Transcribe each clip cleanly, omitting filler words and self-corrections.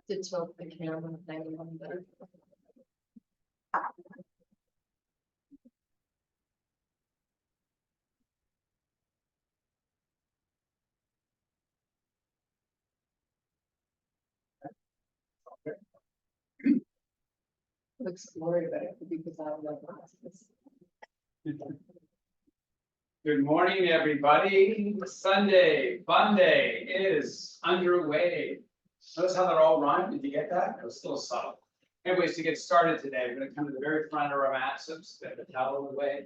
to tilt the camera thing a little bit. Looks worried about it because I don't know glasses. Good morning, everybody. Sunday, fun day is underway. Notice how they're all rhymed? Did you get that? It was still subtle. Anyways, to get started today, we're going to come to the very front of our mat, so get the towel away.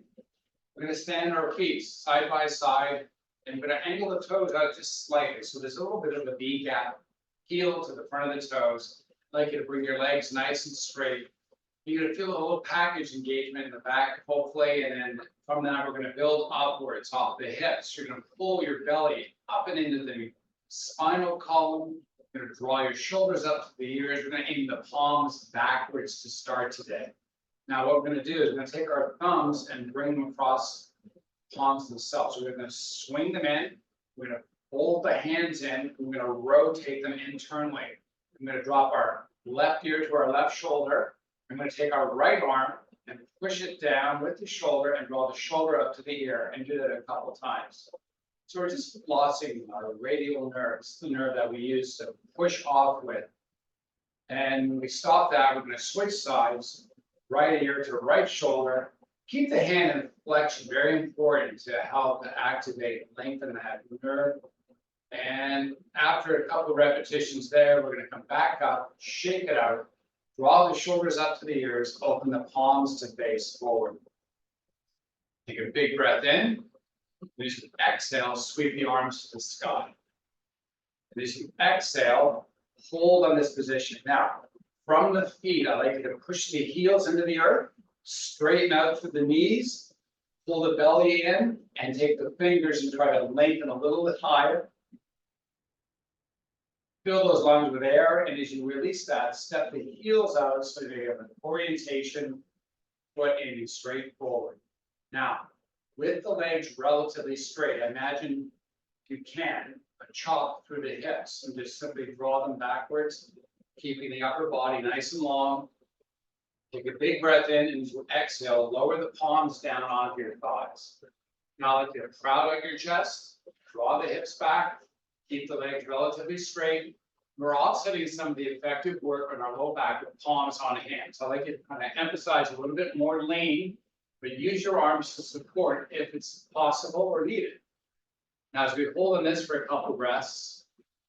We're going to stand our feet side by side, and we're going to angle the toes out just slightly. So there's a little bit of a V gap, heel to the front of the toes. I'd like you to bring your legs nice and straight. You're going to feel a little package engagement in the back, hopefully, and then from that, we're going to build upwards off the hips. You're going to pull your belly up and into the spinal column. You're going to draw your shoulders up to the ears. We're going to aim the palms backwards to start today. Now, what we're going to do is we're going to take our thumbs and bring them across the palms themselves. So we're going to swing them in. We're going to fold the hands in. We're going to rotate them internally. I'm going to drop our left ear to our left shoulder. I'm going to take our right arm and push it down with the shoulder and draw the shoulder up to the ear and do that a couple times. So we're just flossing our radial nerves, the nerve that we use to push off with. And when we stop that, we're going to switch sides, right ear to right shoulder. Keep the hand in flexion, very important to help to activate, lengthen that nerve. And after a couple of repetitions there, we're going to come back up, shake it out. Draw the shoulders up to the ears, open the palms to face forward. Take a big breath in. As you exhale, sweep the arms to the sky. And as you exhale, hold on this position. Now, from the feet, I like you to push the heels into the earth, straighten out through the knees, pull the belly in, and take the fingers and try to lengthen a little bit higher. Fill those lungs with air, and as you release that, step the heels out so you have an orientation, foot aiming straight forward. Now, with the legs relatively straight, imagine, if you can, a chop through the hips and just simply draw them backwards, keeping the upper body nice and long. Take a big breath in, and as you exhale, lower the palms down onto your thighs. Now, like you're proud of your chest, draw the hips back. Keep the legs relatively straight. We're offsetting some of the effective work on our low back with palms on hands. I like you to kind of emphasize a little bit more lean, but use your arms to support if it's possible or needed. Now, as we hold on this for a couple breaths,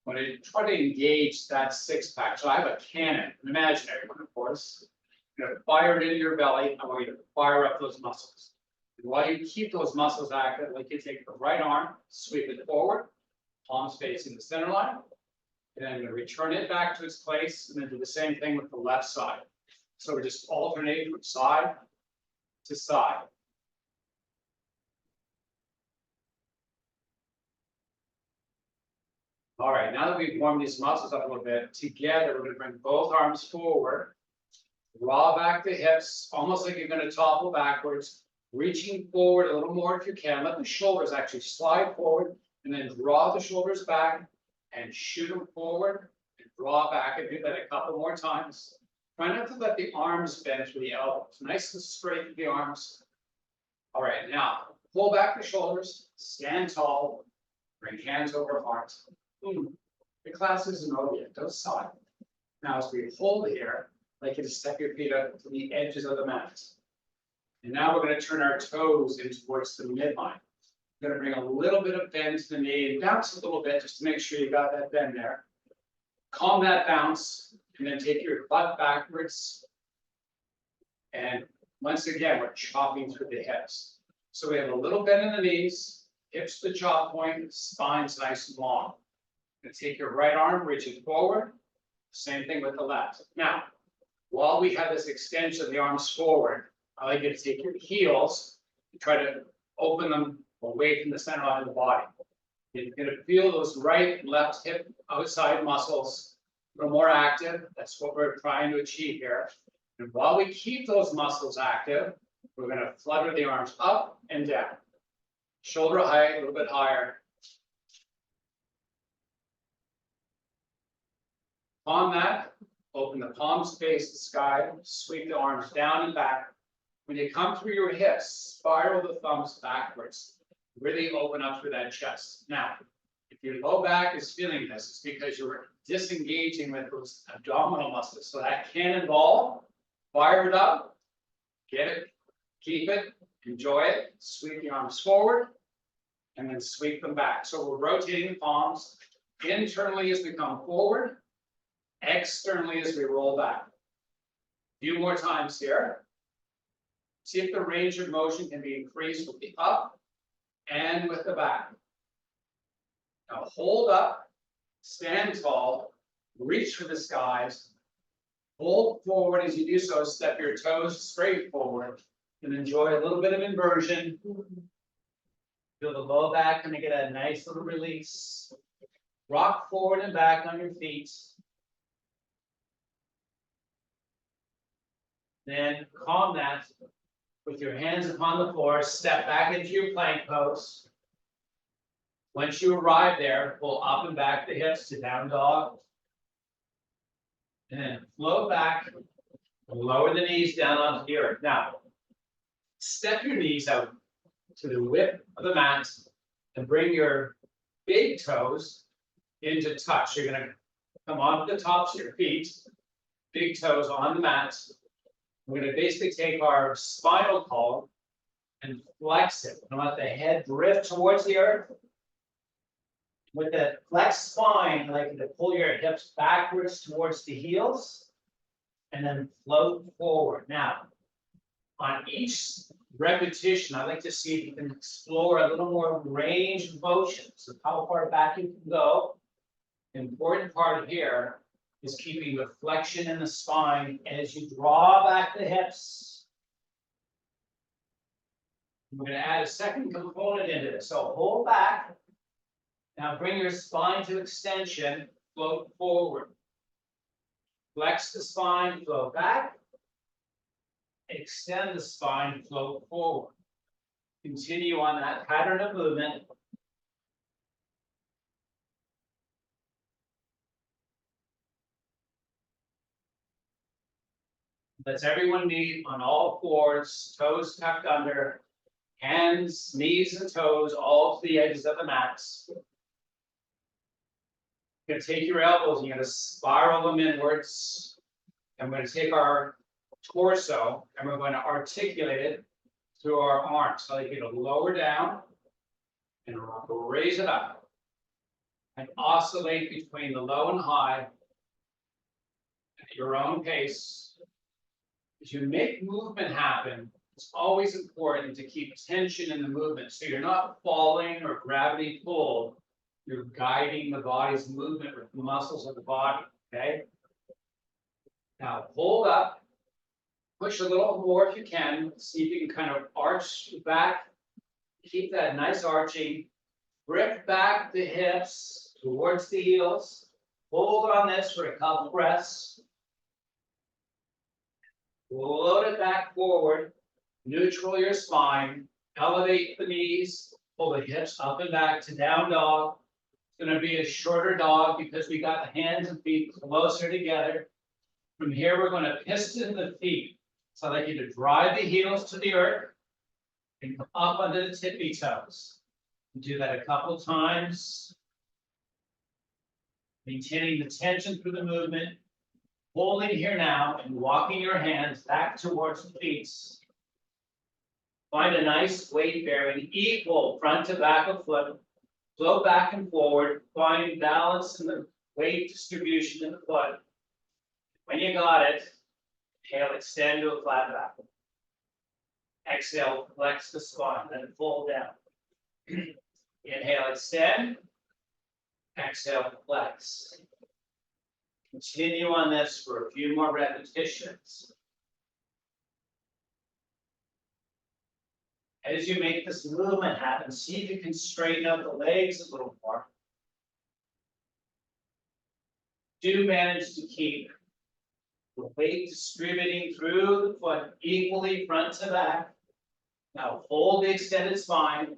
I'm going to try to engage that six pack. So I have a cannon, an imaginary one, of course. I'm going to fire it into your belly. I want you to fire up those muscles. And while you keep those muscles active, like you take the right arm, sweep it forward. Palms facing the center line, and then I'm going to return it back to its place, and then do the same thing with the left side. So we're just alternating from side to side. All right, now that we've warmed these muscles up a little bit, together we're going to bring both arms forward, draw back the hips, almost like you're going to topple backwards, reaching forward a little more if you can. Let the shoulders actually slide forward. And then draw the shoulders back and shoot them forward and draw back, and do that a couple more times. Try not to let the arms bend through the elbows. Nice and straight with the arms. All right, now pull back the shoulders, stand tall, bring hands over heart. The class isn't over yet, don't sigh. Now, as we hold here, I'd like you to step your feet up to the edges of the mat. And now we're going to turn our toes in towards the midline. You're going to bring a little bit of bend to the knee and bounce a little bit just to make sure you got that bend there. Calm that bounce, and then take your butt backwards. And once again, we're chopping through the hips. So we have a little bend in the knees, hips to the chop point, spine's nice and long. You're going to take your right arm, reach it forward. Same thing with the left. Now, while we have this extension of the arms forward, I like you to take your heels and try to open them away from the center line of the body. You're going to feel those right and left hip outside muscles a little more active. That's what we're trying to achieve here. And while we keep those muscles active, we're going to flutter the arms up and down. Shoulder height, a little bit higher. On that, Open the palms, face the sky, sweep the arms down and back. When you come through your hips, spiral the thumbs backwards. Really open up through that chest. Now, if your low back is feeling this, it's because you're disengaging with those abdominal muscles. So that can involve, fire it up, get it, keep it, enjoy it, sweep the arms forward, and then sweep them back. So we're rotating the palms internally as we come forward, externally as we roll back. A few more times here. See if the range of motion can be increased with the up and with the back. Now hold up, stand tall, reach for the skies, hold forward as you do so, step your toes straight forward, and enjoy a little bit of inversion. Feel the low back, gonna get a nice little release. Rock forward and back on your feet. Then calm that with your hands upon the floor, step back into your plank pose. Once you arrive there, pull up and back the hips to down dog. And then float back, lower the knees down onto the earth. Now, step your knees out to the width of the mat and bring your big toes into touch. You're gonna come onto the tops of your feet, big toes on the mat. We're gonna basically take our spinal column and flex it and let the head drift towards the earth. With the flexed spine, I'd like you to pull your hips backwards towards the heels and then float forward. Now, on each repetition, I'd like to see if you can explore a little more range of motion. So how far back you can go. The important part here is keeping the flexion in the spine as you draw back the hips. We're going to add a second component into this. So hold back. Now bring your spine to extension, float forward. Flex the spine, float back. Extend the spine, float forward. Continue on that pattern of movement. Let's everyone meet on all fours, toes tucked under, hands, knees, and toes all to the edges of the mats. You're going to take your elbows and you're going to spiral them inwards. And we're going to take our torso and we're going to articulate it through our arms. So you're going to lower down and raise it up. And oscillate between the low and high at your own pace. As you make movement happen, it's always important to keep tension in the movement. So you're not falling or gravity pulled. You're guiding the body's movement with the muscles of the body, okay? Now hold up, push a little more if you can. See if you can kind of arch back. Keep that nice arching. Grip back the hips towards the heels. Hold on this for a couple breaths. Float it back forward. Neutral your spine. Elevate the knees. Pull the hips up and back to down dog. It's going to be a shorter dog because we got the hands and feet closer together. From here, we're going to piston the feet. So I'd like you to drive the heels to the earth and come up under the tippy toes. Do that a couple times. Maintaining the tension through the movement. Holding here now and walking your hands back towards the feet. Find a nice weight bearing, equal front to back of foot. Flow back and forward, find balance in the weight distribution in the foot. When you got it, inhale, extend to a flat back. Exhale, flex the spine, then fold down. Inhale, extend. Exhale, flex. Continue on this for a few more repetitions. As you make this movement happen, see if you can straighten out the legs a little more. Do manage to keep the weight distributing through the foot equally front to back. Now hold the extended spine.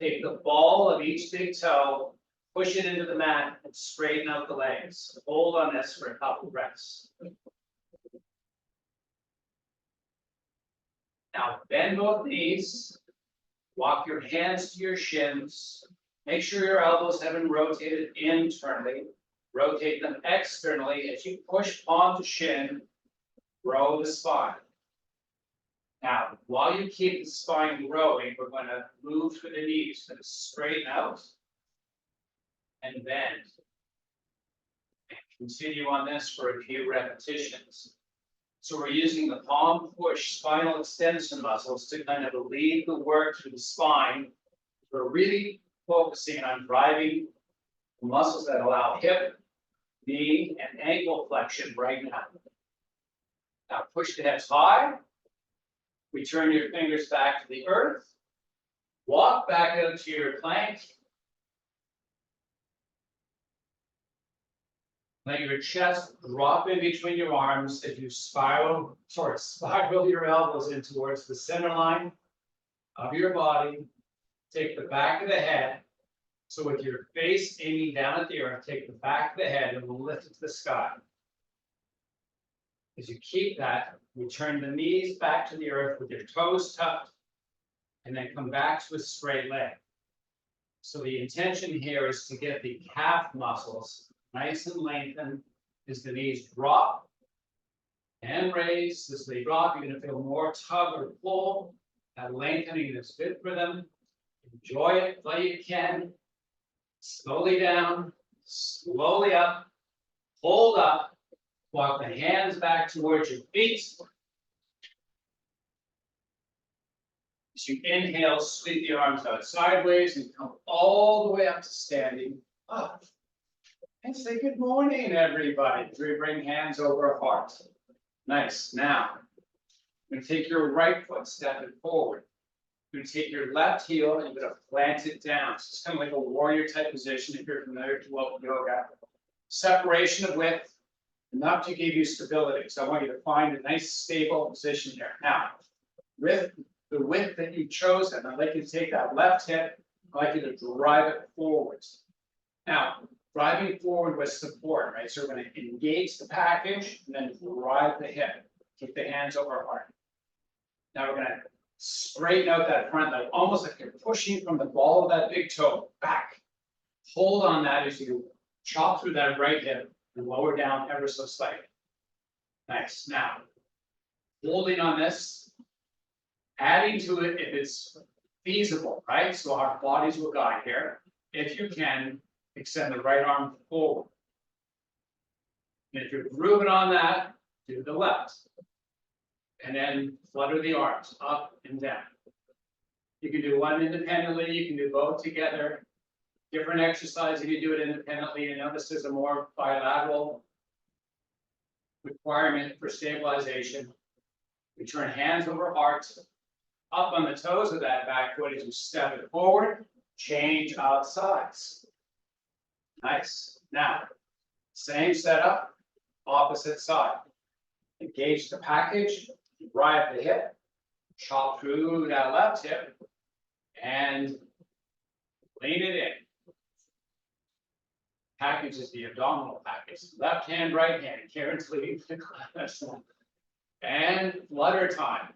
Take the ball of each big toe, Push it into the mat and straighten out the legs. Hold on this for a couple breaths. Now bend both knees. Walk your hands to your shins. Make sure your elbows have been rotated internally. Rotate them externally as you push palm to shin. Grow the spine. Now, while you keep the spine growing, we're going to move through the knees. Going to straighten out and bend. And continue on this for a few repetitions. So we're using the palm push spinal extension muscles to kind of lead the work through the spine. We're really focusing on driving the muscles that allow hip, knee, and ankle flexion right now. Now push the hips high. Return your fingers back to the earth. Walk back out to your plank. Let your chest drop in between your arms as you spiral your elbows in towards the center line of your body. Take the back of the head. So with your face aiming down at the earth, take the back of the head and lift it to the sky. As you keep that, return the knees back to the earth with your toes tucked, and then come back to a straight leg. So the intention here is to get the calf muscles nice and lengthened as the knees drop and raise. As they drop, you're going to feel more tug or pull. That lengthening is good for them. Enjoy it while you can. Slowly down, slowly up, hold up. Walk the hands back towards your feet. As you inhale, sweep the arms out sideways and come all the way up to standing up. And say good morning, everybody. As we bring hands over heart. Nice. Now, you're going to take your right foot, step it forward. You're going to take your left heel and you're going to plant it down. So it's kind of like a warrior type position if you're familiar with yoga. Separation of width. Enough to give you stability. So I want you to find a nice stable position here. Now, with the width that you've chosen, I'd like you to take that left hip, I'd like you to drive it forwards. Now, driving forward with support, right? So we're going to engage the package and then drive the hip. Keep the hands over heart. Now we're going to straighten out that front leg, almost like you're pushing from the ball of that big toe back. Hold on that as you chop through that right hip. And lower down ever so slightly. Nice. Now, holding on this, adding to it if it's feasible, right? So our bodies will guide here. If you can, extend the right arm forward. And if you're grooving on that, do the left. And then flutter the arms up and down. You can do one independently, you can do both together. Different exercise if you do it independently. You know, this is a more bilateral requirement for stabilization. Return hands over heart, up on the toes of that back foot as you step it forward, change out sides. Nice. Now, same setup, opposite side. Engage the package, drive the hip, chop through that left hip, and lean it in. Package is the abdominal package. Left hand, right hand. Karen's leading the class. And flutter time.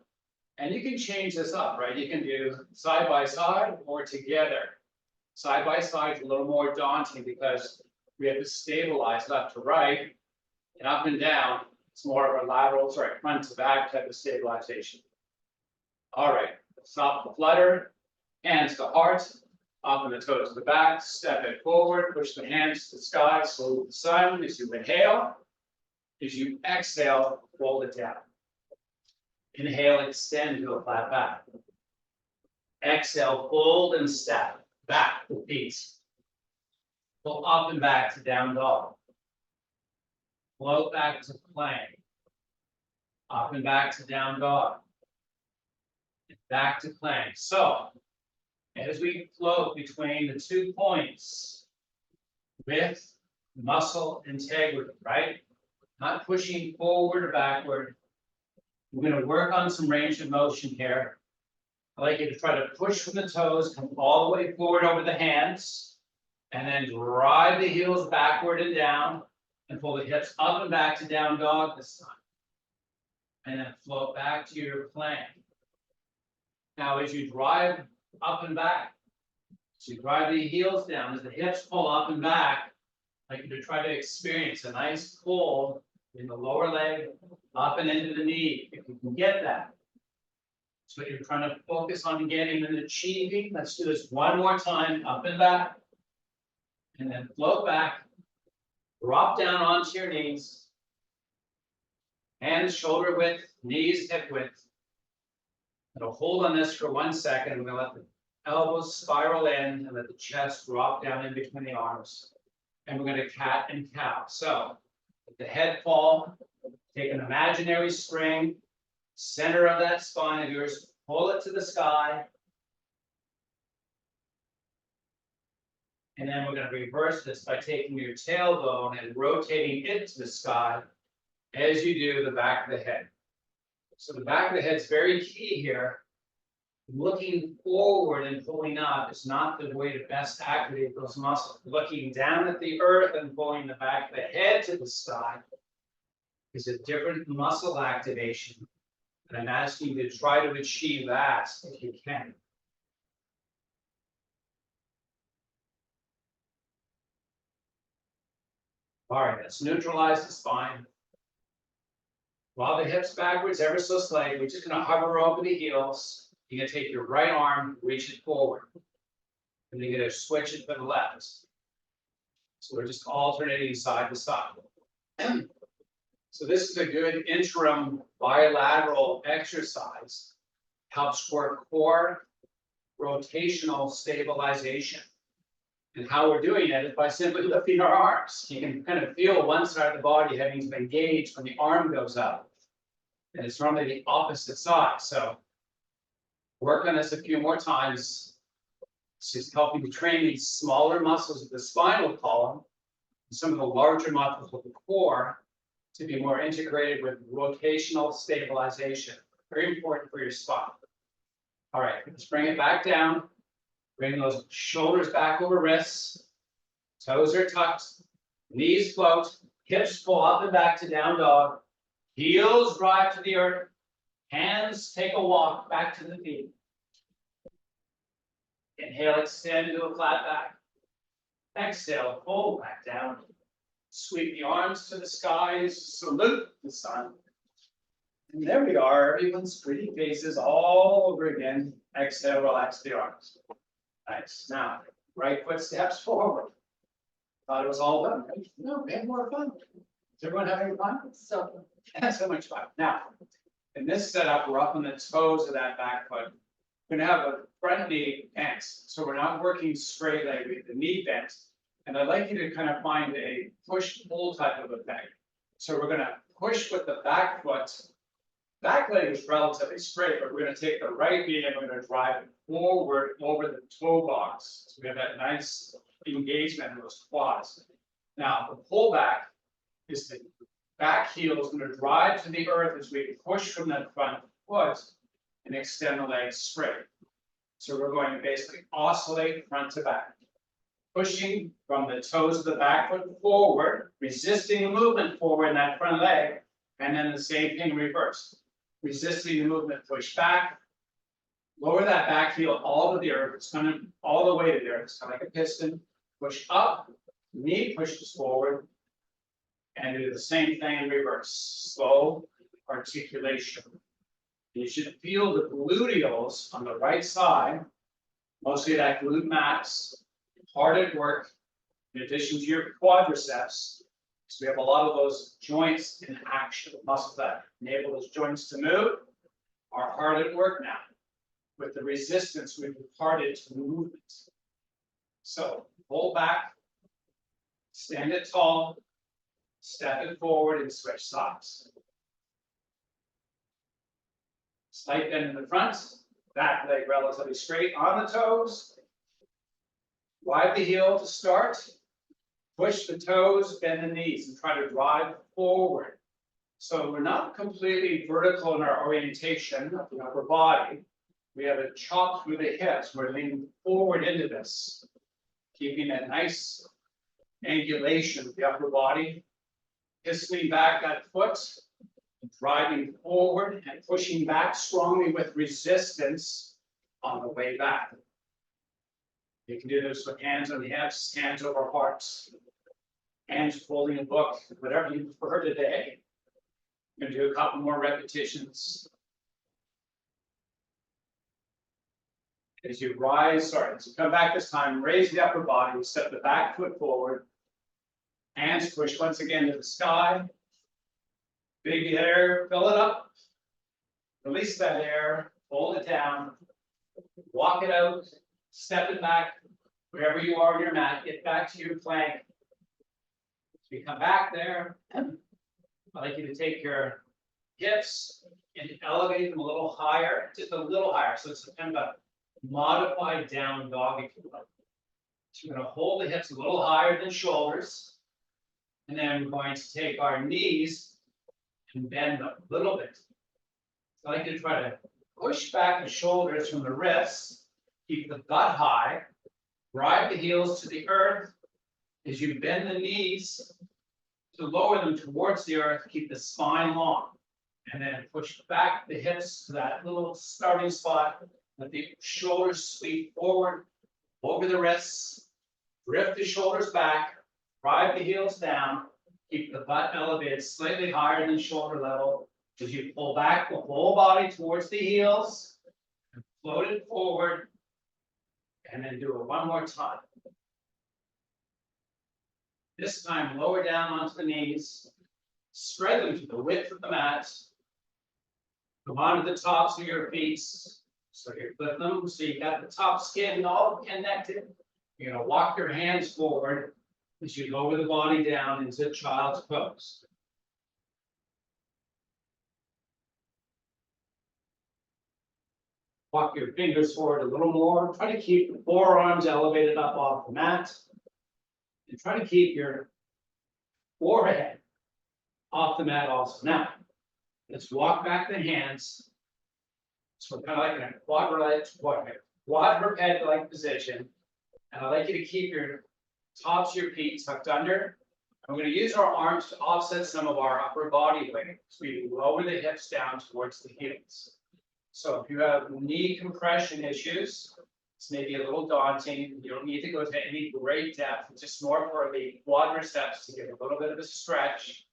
And you can change this up, right? You can do side by side or together. Side by side is a little more daunting because we have to stabilize left to right and up and down. It's more of a lateral, front to back type of stabilization. All right, stop the flutter, hands to heart. Up on the toes to the back, step it forward, push the hands to the sky, salute the sun as you inhale. As you exhale, fold it down. Inhale, extend to a flat back. Exhale, fold and step back with peace. Pull up and back to down dog. Float back to plank. Up and back to down dog. And back to plank. So, as we float between the 2 points with muscle integrity, right? Not pushing forward or backward. We're going to work on some range of motion here. I'd like you to try to push from the toes, come all the way forward over the hands. And then drive the heels backward and down and pull the hips up and back to down dog this time. And then float back to your plank. Now, as you drive up and back, so you drive the heels down, as the hips pull up and back, like you try to experience a nice pull in the lower leg, up and into the knee, if you can get that. So you're trying to focus on getting and achieving. Let's do this one more time, up and back. And then float back, drop down onto your knees. Hands shoulder width, knees hip width. It'll hold on this for 1 second. We're gonna let the elbows spiral in and let the chest drop down in between the arms. And we're gonna cat and cow. So let the head fall, take an imaginary string, center of that spine of yours, pull it to the sky. And then we're going to reverse this by taking your tailbone and rotating it to the sky as you do the back of the head. So the back of the head is very key here. Looking forward and pulling up is not the way to best activate those muscles. Looking down at the earth and pulling the back of the head to the sky is a different muscle activation. And I'm asking you to try to achieve that if you can. All right, let's neutralize the spine. Draw the hips backwards ever so slightly. We're just going to hover over the heels. You're going to take your right arm, reach it forward. And you're going to switch it to the left. So we're just alternating side to side. So this is a good interim bilateral exercise. Helps for core rotational stabilization. And how we're doing it is by simply lifting our arms. You can kind of feel one side of the body having to engage when the arm goes up. And it's normally the opposite side. So work on this a few more times. It's just helping to train these smaller muscles of the spinal column and some of the larger muscles of the core to be more integrated with rotational stabilization. Very important for your spine. All right, let's bring it back down. Bring those shoulders back over wrists. Toes are tucked. Knees float. Hips pull up and back to down dog. Heels drive to the earth. Hands take a walk back to the feet. Inhale, extend into a flat back. Exhale, pull back down. Sweep the arms to the skies. Salute the sun. And there we are. Everyone's pretty faces all over again. Exhale, relax the arms. Nice. Now, right foot steps forward. Thought it was all done, right? No, we had more fun. Is everyone having fun? So, So much fun. Now, in this setup, we're up on the toes of that back foot. We're gonna have a front knee bent. So we're not working straight leg with the knee bent. And I'd like you to kind of find a push-pull type of effect. So we're gonna push with the back foot. Back leg is relatively straight, but we're going to take the right knee and we're going to drive it forward over the toe box. So we have that nice engagement in those quads. Now, the pullback is the back heel is going to drive to the earth as we push from that front foot and extend the legs straight. So we're going to basically oscillate front to back. Pushing from the toes of the back foot forward, resisting the movement forward in that front leg, and then the same thing reversed. Resisting the movement, push back, lower that back heel all to the earth. It's kind of all the way to the earth. It's kind of like a piston. Push up, knee pushes forward, and do the same thing in reverse. Slow articulation. You should feel the gluteals on the right side, mostly that glute max, hard at work, in addition to your quadriceps. So we have a lot of those joints in action, muscles that enable those joints to move are hard at work now. With the resistance, we've imparted to movement. So pull back, stand it tall, step it forward and switch sides. Slight bend in the front, back leg relatively straight on the toes. Wide the heel to start. Push the toes, bend the knees, and try to drive forward. So we're not completely vertical in our orientation of the upper body. We have a chop through the hips. We're leaning forward into this. keeping that nice angulation of the upper body. Pistoning back that foot, driving forward and pushing back strongly with resistance on the way back. You can do this with hands on hips, hands over hearts, hands holding a book, whatever you prefer today. I'm going to do a couple more repetitions. As you rise, as you come back this time, raise the upper body, step the back foot forward. Hands push once again to the sky. Big air, fill it up. Release that air, hold it down. Walk it out, step it back. Wherever you are on your mat, get back to your plank. As we come back there, I'd like you to take your hips and elevate them a little higher, just a little higher. So it's kind of a modified down dog, if you will. So we're going to hold the hips a little higher than shoulders. And then we're going to take our knees and bend them a little bit. So I like you to try to push back the shoulders from the wrists, keep the butt high, drive the heels to the earth. As you bend the knees to lower them towards the earth, keep the spine long. And then push back the hips to that little starting spot. Let the shoulders sweep forward over the wrists. Drift the shoulders back. Drive the heels down. Keep the butt elevated slightly higher than shoulder level. As you pull back the whole body towards the heels. And float it forward. And then do it one more time. This time, lower down onto the knees. Spread them to the width of the mat. Come onto the tops of your feet. So you flip them, so you got the top skin all connected. You're going to walk your hands forward as you lower the body down into child's pose. Walk your fingers forward a little more. Try to keep the forearms elevated up off the mat. And try to keep your forehead off the mat also. Now, let's walk back the hands. So we're kind of like in a quadruped-like position. And I'd like you to keep your tops of your feet tucked under. I'm going to use our arms to offset some of our upper body weight. So we lower the hips down towards the heels. So if you have knee compression issues, it's maybe a little daunting. You don't need to go to any great depth. It's just more for the quadriceps to give a little bit of a stretch.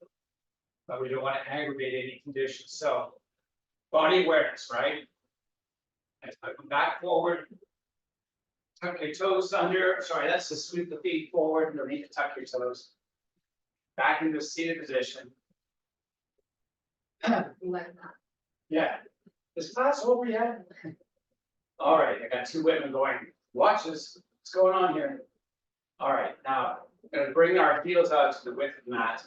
But we don't want to aggravate any conditions. So body awareness, right? As I come back forward, tuck your toes under. Sorry, that's to sweep the feet forward. You don't need to tuck your toes. Back into a seated position. Yeah. Is class over yet? All right, I got two women going. Watch this. What's going on here? All right, now we're going to bring our heels out to the width of the mat.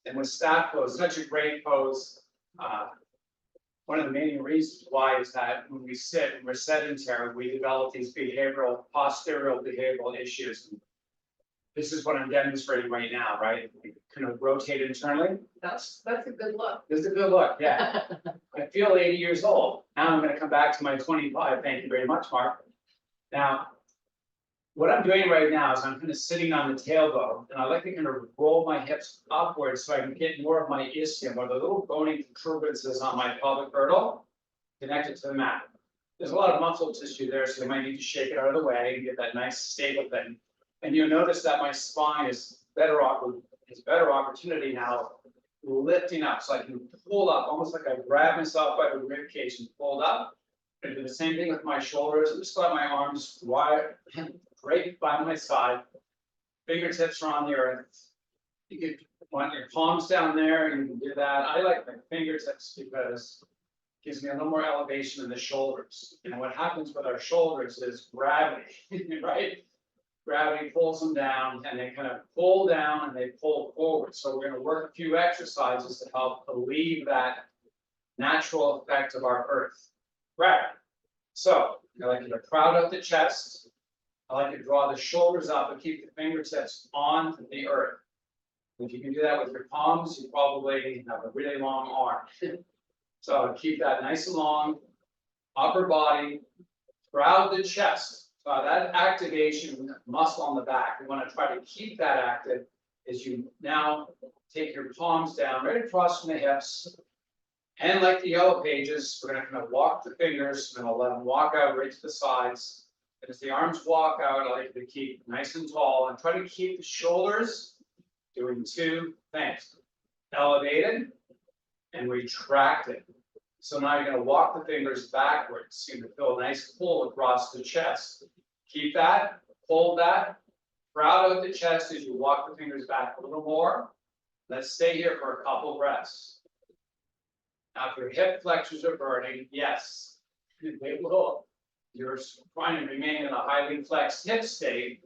And with staff pose, such a great pose. One of the main reasons why is that when we sit and we're sedentary, we develop these postural behavioral issues. This is what I'm demonstrating right now, right? We kind of rotate internally. That's a good look. This is a good look, yeah. I feel 80 years old. Now I'm going to come back to my 25. Thank you very much, Mark. Now, what I'm doing right now is I'm kind of sitting on the tailbone, and I like to kind of roll my hips upwards so I can get more of my ischium, or the little bony protuberances on my pelvic girdle, connected to the mat. There's a lot of muscle tissue there, so you might need to shake it out of the way and get that nice stable thing. And you'll notice that my spine is better opportunity now lifting up, so I can pull up, almost like I grab myself by the rib cage and pulled up. I do the same thing with my shoulders. I just let my arms wide, right by my side. Fingertips are on the earth. You can want your palms down there, and you can do that. I like my fingertips because it gives me a little more elevation in the shoulders. And what happens with our shoulders is gravity, right? Gravity pulls them down, and they kind of pull down and they pull forward. So we're going to work a few exercises to help relieve that natural effect of our earth. Gravity. So I like you to crowd out the chest. I like you to draw the shoulders up and keep the fingertips on the earth. If you can do that with your palms, you probably have a really long arm. So keep that nice and long. Upper body, crowd the chest. That activation muscle on the back, we want to try to keep that active as you now take your palms down right across from the hips. And like the yellow pages, we're going to kind of walk the fingers, we're going to let them walk out right to the sides. And as the arms walk out, I like you to keep nice and tall and try to keep the shoulders doing two things. Elevated and retracted. So now you're going to walk the fingers backwards. You're going to feel a nice pull across the chest. Keep that, hold that, crowd out the chest as you walk the fingers back a little more. Let's stay here for a couple breaths. Now, if your hip flexors are burning, yes, they will. You're trying to remain in a highly flexed hip state.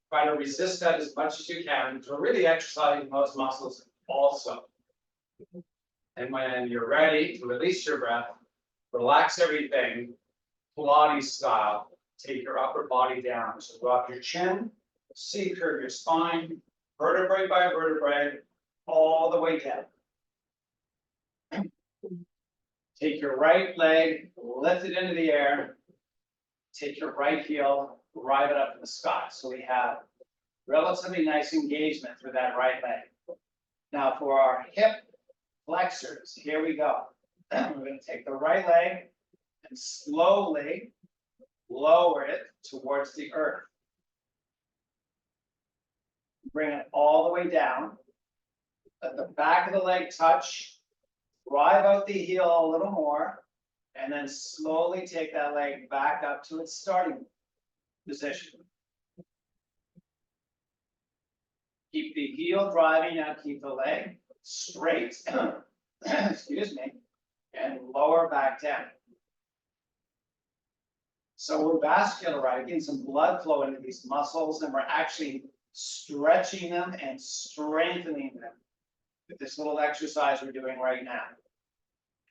Try to resist that as much as you can to really exercise those muscles also. And when you're ready to release your breath, relax everything, Pilates style. Take your upper body down. So drop your chin, C curve your spine, vertebrae by vertebrae, all the way down. Take your right leg, lift it into the air. Take your right heel, drive it up to the sky. So we have relatively nice engagement through that right leg. Now for our hip flexors, here we go. We're going to take the right leg and slowly lower it towards the earth. Bring it all the way down. Let the back of the leg touch. Drive out the heel a little more. And then slowly take that leg back up to its starting position. Keep the heel driving, now keep the leg straight, excuse me, and lower back down. So we're vascularizing, getting some blood flow into these muscles, and we're actually stretching them and strengthening them with this little exercise we're doing right now.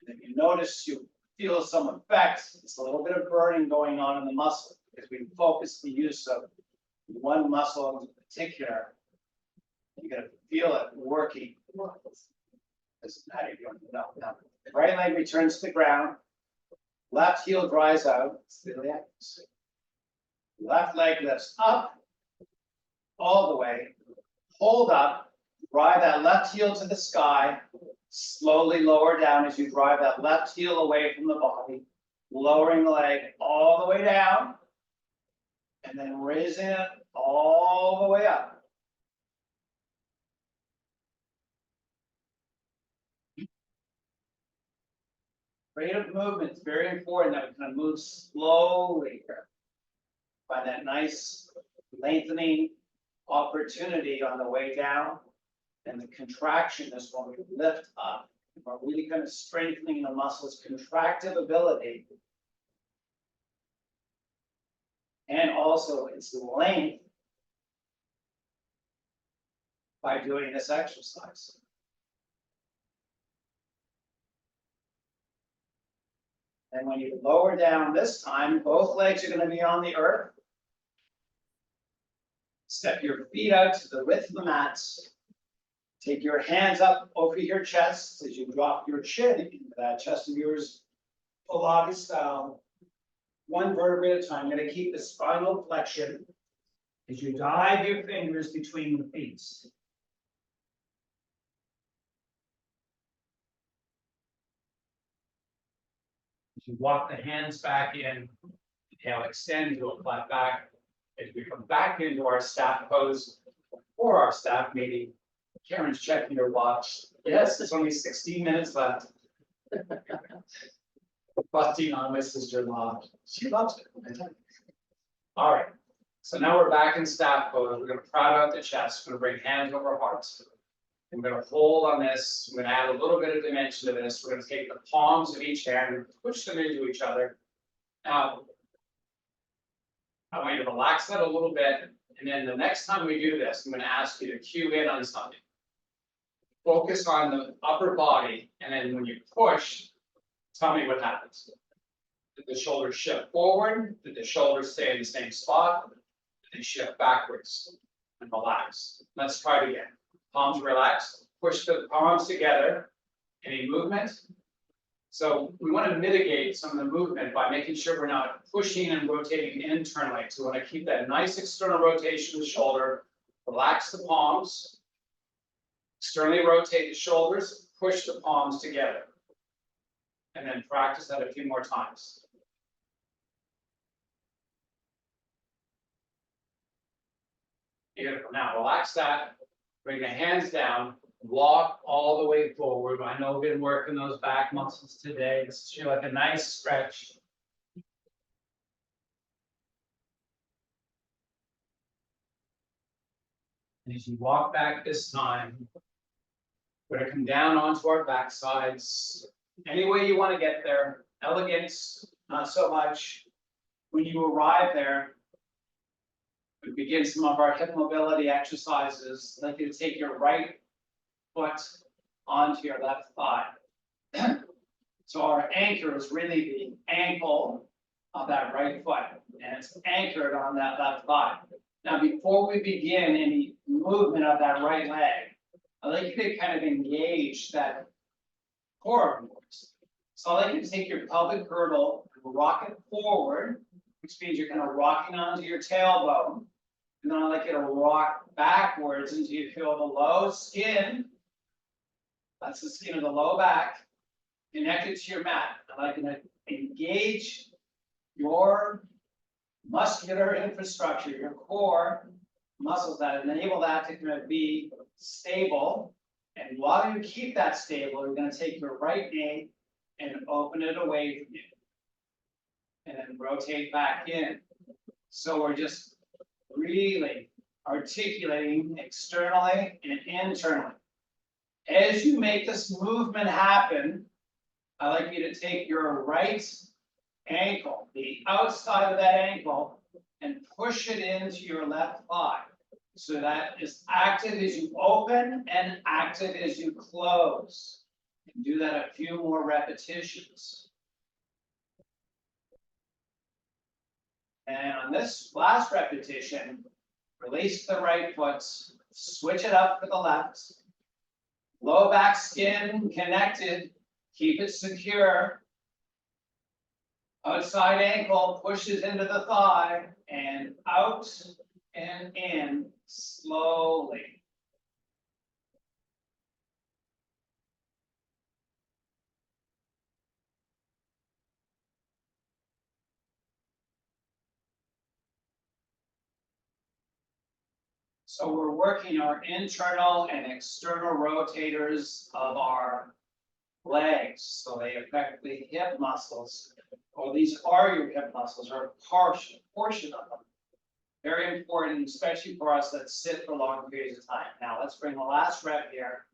And if you notice, you feel some effects. It's a little bit of burning going on in the muscle because we focus the use of one muscle in particular. You're going to feel it working. How do you do it? No. Right leg returns to the ground. Left heel dries out. Left leg lifts up all the way. Hold up. Drive that left heel to the sky. Slowly lower down as you drive that left heel away from the body. Lowering the leg all the way down. And then raising it all the way up. Rate of movement is very important that we kind of move slowly here. Find that nice lengthening opportunity on the way down. And the contraction is when we lift up. We're really kind of strengthening the muscles' contractive ability. And also its length by doing this exercise. And when you lower down this time, both legs are going to be on the earth. Step your feet out to the width of the mats. Take your hands up over your chest as you drop your chin into that chest of yours, Pilates style. One vertebrae at a time. I'm going to keep the spinal flexion as you dive your fingers between the feet. As you walk the hands back in, inhale, extend to a flat back. As we come back into our staff pose for our staff meeting, Karen's checking her watch. Yes, there's only 16 minutes left. Busting on my sister-in-law. She loves it. All right. So now we're back in staff pose. We're going to crowd out the chest. We're going to bring hands over hearts. I'm going to hold on this. I'm going to add a little bit of dimension to this. We're going to take the palms of each hand and push them into each other. Now, I want you to relax that a little bit. And then the next time we do this, I'm going to ask you to cue in on something. Focus on the upper body. And then when you push, tell me what happens. Did the shoulders shift forward? Did the shoulders stay in the same spot? Did they shift backwards? And relax. Let's try it again. Palms relaxed. Push the palms together. Any movement? So we want to mitigate some of the movement by making sure we're not pushing and rotating internally. So we want to keep that nice external rotation of the shoulder, relax the palms. Externally rotate the shoulders, push the palms together. And then practice that a few more times. Beautiful. Now relax that. Bring the hands down. Walk all the way forward. I know we've been working those back muscles today. This is like a nice stretch. And as you walk back this time, we're going to come down onto our back sides. Any way you want to get there. Elegance, not so much. When you arrive there, we begin some of our hip mobility exercises. I'd like you to take your right foot onto your left thigh. So our anchor is really the ankle of that right foot, and it's anchored on that left thigh. Now, before we begin any movement of that right leg, I'd like you to kind of engage that core of yours. So I'd like you to take your pelvic girdle and rock it forward, which means you're kind of rocking onto your tailbone. And then I'd like you to rock backwards until you feel the low skin. That's the skin of the low back, connected to your mat. I'd like you to engage your muscular infrastructure, your core muscles that enable that to kind of be stable. And while you keep that stable, you're going to take your right knee and open it away from you. And then rotate back in. So we're just really articulating externally and internally. As you make this movement happen, I'd like you to take your right ankle, the outside of that ankle, and push it into your left thigh. So that is active as you open and active as you close. And do that a few more repetitions. And on this last repetition, release the right foot, switch it up for the left. Low back skin connected, keep it secure. Outside ankle pushes into the thigh and out and in slowly. So we're working our internal and external rotators of our legs. So they affect the hip muscles, or these are your hip muscles, or a portion of them. Very important, especially for us that sit for long periods of time. Now let's bring the last rep here.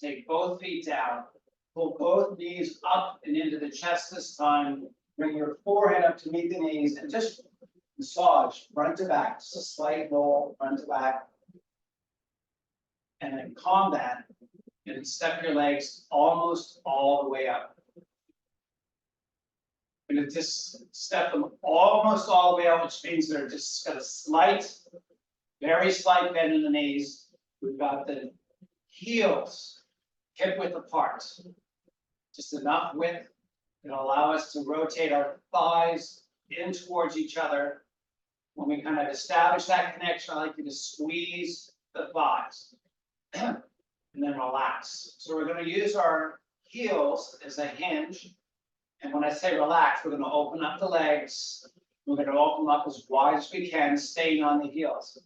Take both feet down, pull both knees up and into the chest this time. Bring your forehead up to meet the knees and just massage front to back, just a slight roll front to back. And then calm that and step your legs almost all the way up. And it just step them almost all the way out, which means they're just got a slight, very slight bend in the knees. We've got the heels hip width apart, just enough width to allow us to rotate our thighs in towards each other. When we kind of establish that connection, I like you to squeeze the thighs and then relax. So we're going to use our heels as a hinge. And when I say relax, we're going to open up the legs. We're going to open up as wide as we can, staying on the heels.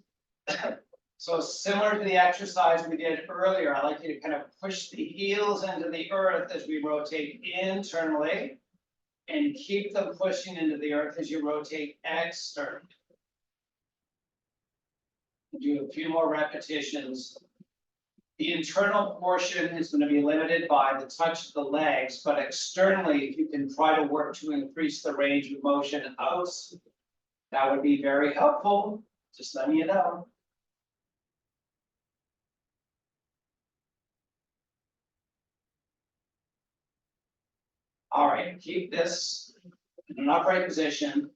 So similar to the exercise we did earlier, I like you to kind of push the heels into the earth as we rotate internally and keep them pushing into the earth as you rotate externally. Do a few more repetitions. The internal portion is going to be limited by the touch of the legs, but externally, if you can try to work to increase the range of motion out, that would be very helpful. Just letting you know. All right, keep this in an upright position.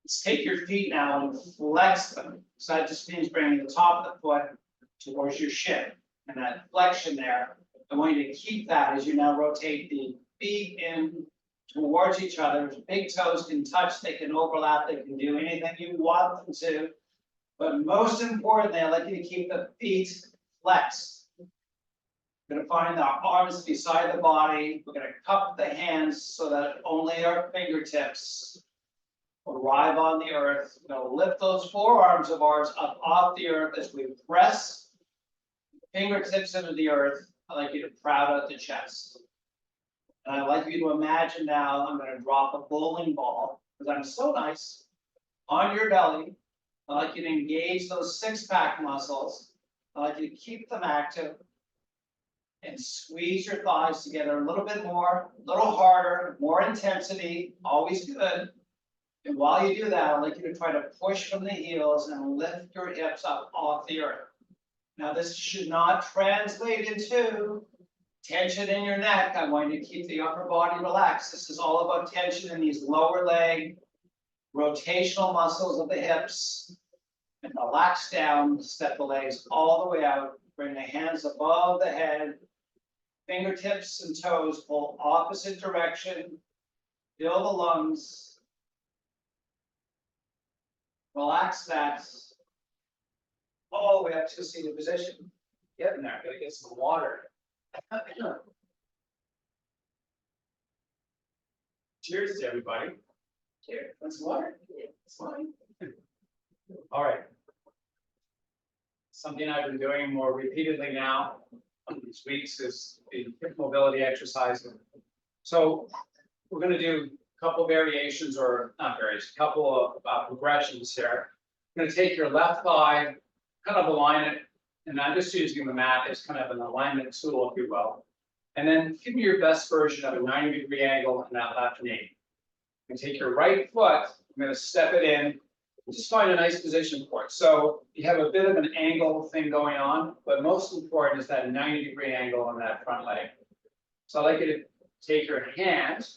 Let's take your feet now and flex them. So that just means bringing the top of the foot towards your shin. And that flexion there, I want you to keep that as you now rotate the feet in towards each other. Big toes can touch, they can overlap, they can do anything you want them to. But most importantly, I'd like you to keep the feet flexed. We're gonna find our arms beside the body. We're gonna cup the hands so that only our fingertips arrive on the earth. We're gonna lift those forearms of ours up off the earth as we press fingertips into the earth. I'd like you to proud out the chest. And I'd like you to imagine now I'm gonna drop a bowling ball, because I'm so nice, on your belly. I'd like you to engage those six-pack muscles. I'd like you to keep them active. And squeeze your thighs together a little bit more, a little harder, more intensity, always good. And while you do that, I'd like you to try to push from the heels and lift your hips up off the earth. Now, this should not translate into tension in your neck. I want you to keep the upper body relaxed. This is all about tension in these lower leg, rotational muscles of the hips. And relax down, step the legs all the way out. Bring the hands above the head. Fingertips and toes pull opposite direction. Fill the lungs. Relax that. All the way up to a seated position. Get in there, gotta get some water. Cheers to everybody. Cheers. Want some water? It's fine. All right. Something I've been doing more repeatedly now these weeks is the hip mobility exercise. So we're going to do a couple variations, or not variations, a couple of progressions here. You're going to take your left thigh, kind of align it, and I'm just using the mat as kind of an alignment tool, if you will. And then give me your best version of a 90-degree angle in that left knee. And take your right foot, I'm going to step it in. Just find a nice position for it. So you have a bit of an angle thing going on, but most important is that 90-degree angle on that front leg. So I'd like you to take your hand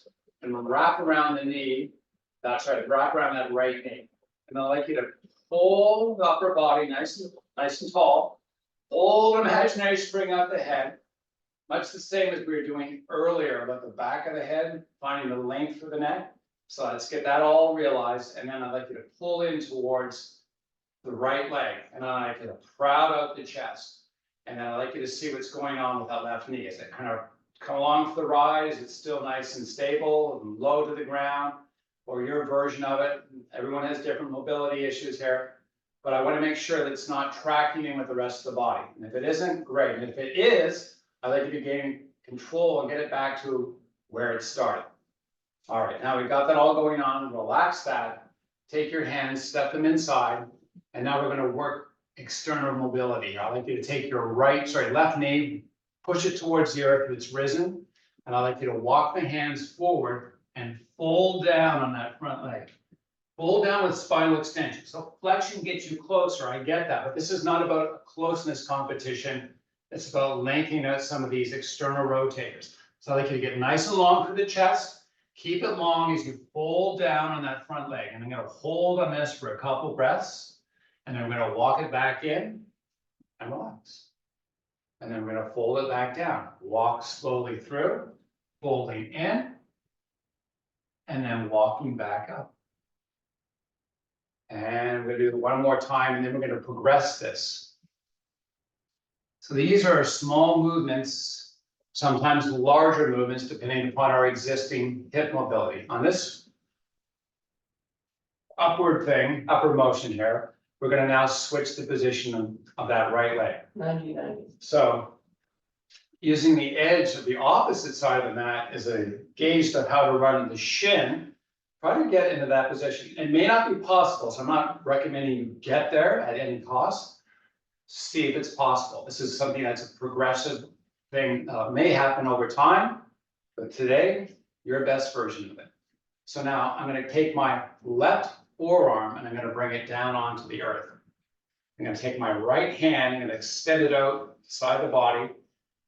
and wrap around the knee. That's right, wrap around that right knee. And I'd like you to pull the upper body nice and tall. Hold an imaginary spring up the head. Much the same as we were doing earlier about the back of the head, finding the length of the neck. So let's get that all realized, and then I'd like you to pull in towards the right leg, and then I'd like you to proud out the chest, and then I'd like you to see what's going on with that left knee. Is it kind of come along for the ride? Is it still nice and stable and low to the ground, or your version of it? Everyone has different mobility issues here, but I want to make sure that it's not tracking in with the rest of the body. And if it isn't, great. And if it is, I'd like you to gain control and get it back to where it started. All right, now we've got that all going on. Relax that. Take your hands, step them inside, and now we're going to work external mobility. I'd like you to take your left knee, push it towards the earth if it's risen, and I'd like you to walk the hands forward and fold down on that front leg. Fold down with spinal extension. So flexion gets you closer, I get that, but this is not about a closeness competition. It's about lengthening out some of these external rotators. So I'd like you to get nice and long for the chest. Keep it long as you fold down on that front leg. And I'm going to hold on this for a couple breaths. And then I'm going to walk it back in and relax. And then we're going to fold it back down. Walk slowly through, folding in, and then walking back up. And we're going to do it one more time, and then we're going to progress this. So these are small movements, sometimes larger movements, depending upon our existing hip mobility. On this upward motion here, we're going to now switch the position of that right leg. 90-90. So using the edge of the opposite side of the mat as a gauge of how to run the shin, try to get into that position. It may not be possible, so I'm not recommending you get there at any cost. See if it's possible. This is something that's a progressive thing, may happen over time, but today, your best version of it. So now I'm going to take my left forearm and I'm going to bring it down onto the earth. I'm going to take my right hand, I'm going to extend it out beside the body,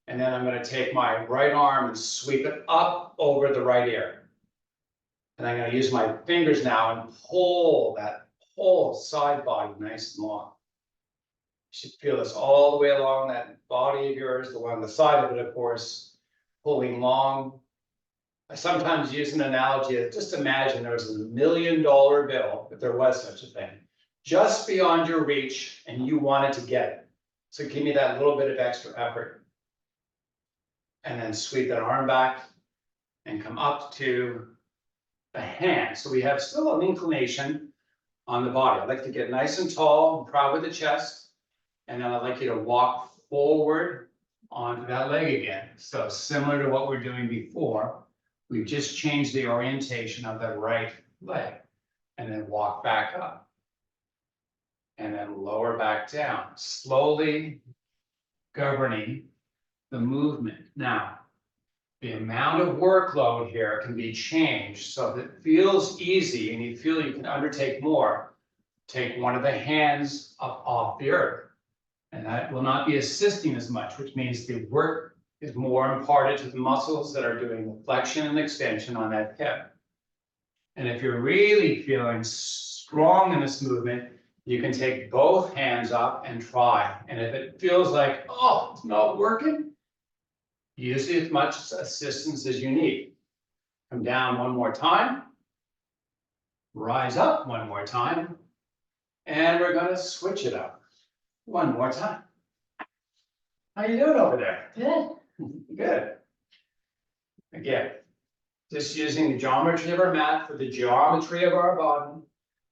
and then I'm going to take my right arm and sweep it up over the right ear. And I'm going to use my fingers now and pull that whole side body nice and long. You should feel this all the way along that body of yours, along the side of it, of course, pulling long, I sometimes use an analogy of just imagine there was $1 million bill, if there was such a thing, just beyond your reach and you wanted to get it. So give me that little bit of extra effort. And then sweep that arm back and come up to the hand. So we have still an inclination on the body. I like to get nice and tall, and proud with the chest. And then I'd like you to walk forward onto that leg again. So similar to what we're doing before, we've just changed the orientation of that right leg. And then walk back up. And then lower back down, slowly governing the movement. Now, the amount of workload here can be changed so that it feels easy and you feel you can undertake more. Take one of the hands up off the earth. And that will not be assisting as much, which means the work is more imparted to the muscles that are doing the flexion and extension on that hip. And if you're really feeling strong in this movement, you can take both hands up and try. And if it feels like, oh, it's not working, use as much assistance as you need. Come down one more time. Rise up one more time. And we're going to switch it up one more time. How you doing over there? Good. Good. Again, just using the geometry of our mat for the geometry of our body,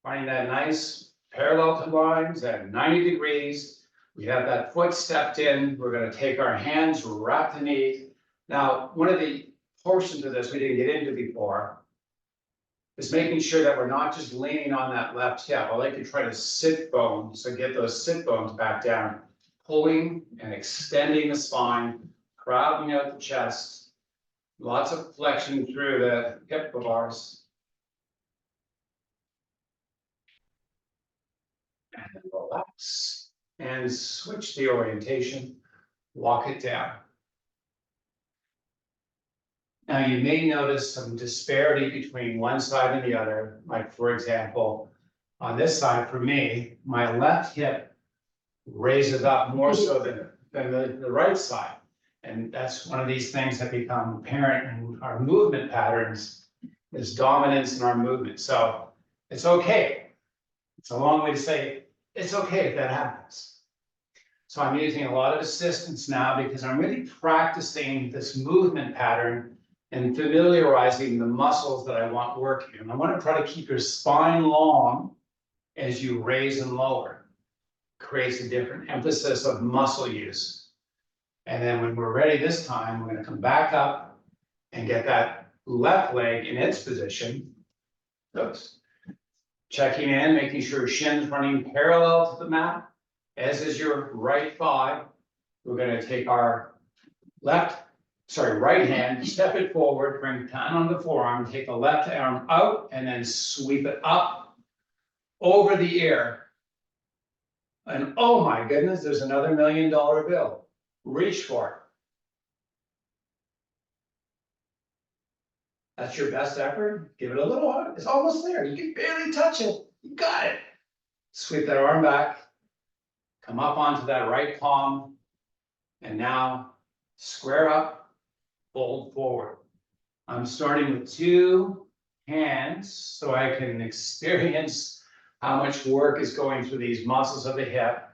finding that nice parallel to lines at 90 degrees. We have that foot stepped in. We're going to take our hands, wrap the knee. Now, one of the portions of this we didn't get into before is making sure that we're not just leaning on that left hip. I like to try to sit bone, so get those sit bones back down, pulling and extending the spine, crowding out the chest, lots of flexion through the hip bars. And then relax and switch the orientation, walk it down. Now you may notice some disparity between one side and the other. Like for example, on this side for me, my left hip raises up more so than the right side. And that's one of these things that become apparent in our movement patterns, is dominance in our movement. So it's okay. It's a long way to say, it's okay if that happens. So I'm using a lot of assistance now because I'm really practicing this movement pattern and familiarizing the muscles that I want working. And I want to try to keep your spine long as you raise and lower. Creates a different emphasis of muscle use. And then when we're ready this time, we're going to come back up and get that left leg in its position. Oops. Checking in, making sure shin's running parallel to the mat, as is your right thigh. We're going to take our right hand, step it forward, bring it down on the forearm, take the left arm out, and then sweep it up over the ear. And oh my goodness, there's another $1 million bill. Reach for it. That's your best effort. Give it a little hug. It's almost there. You can barely touch it. You got it. Sweep that arm back. Come up onto that right palm. And now square up, fold forward. I'm starting with 2 hands so I can experience how much work is going through these muscles of the hip.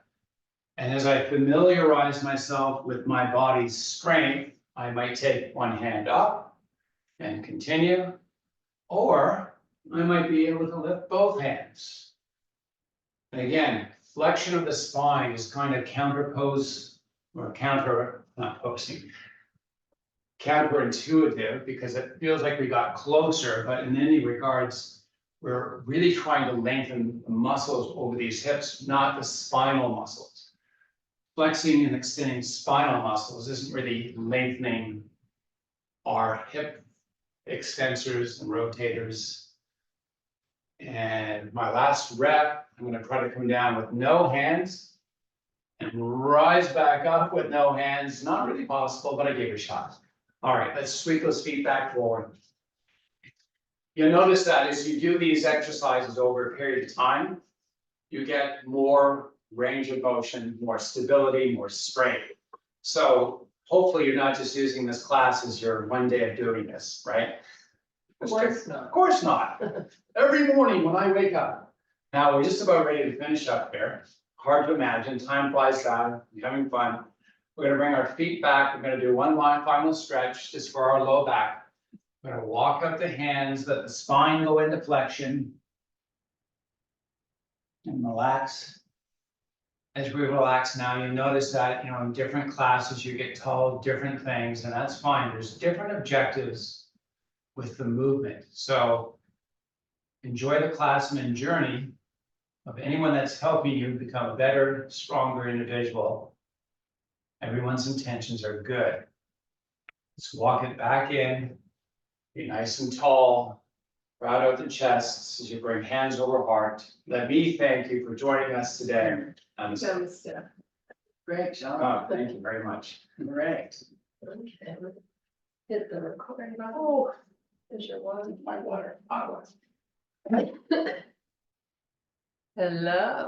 And as I familiarize myself with my body's strength, I might take one hand up and continue, or I might be able to lift both hands. And again, flexion of the spine is kind of counterintuitive because it feels like we got closer, but in many regards, we're really trying to lengthen the muscles over these hips, not the spinal muscles. Flexing and extending spinal muscles isn't really lengthening our hip extensors and rotators. And my last rep, I'm going to try to come down with no hands and rise back up with no hands. Not really possible, but I gave it a shot. All right, let's sweep those feet back forward. You'll notice that as you do these exercises over a period of time, you get more range of motion, more stability, more strength. So hopefully you're not just using this class as your one day of doing this, right? Of course not. Of course not. Every morning when I wake up. Now, we're just about ready to finish up here. Hard to imagine, time flies by, you're having fun. We're gonna bring our feet back, we're gonna do one final stretch just for our low back. We're gonna walk up the hands, let the spine go into flexion. And relax. As we relax now, you notice that, you know, in different classes, you get told different things, and that's fine. There's different objectives with the movement. So enjoy the classroom journey of anyone that's helping you become a better, stronger individual. Everyone's intentions are good. Let's walk it back in. Be nice and tall. Round out the chest as you bring hands over heart. Let me thank you for joining us today. Great job. Oh, thank you very much. Great. Okay. Hit the recording button. Oh, there's your water, my water. Hello.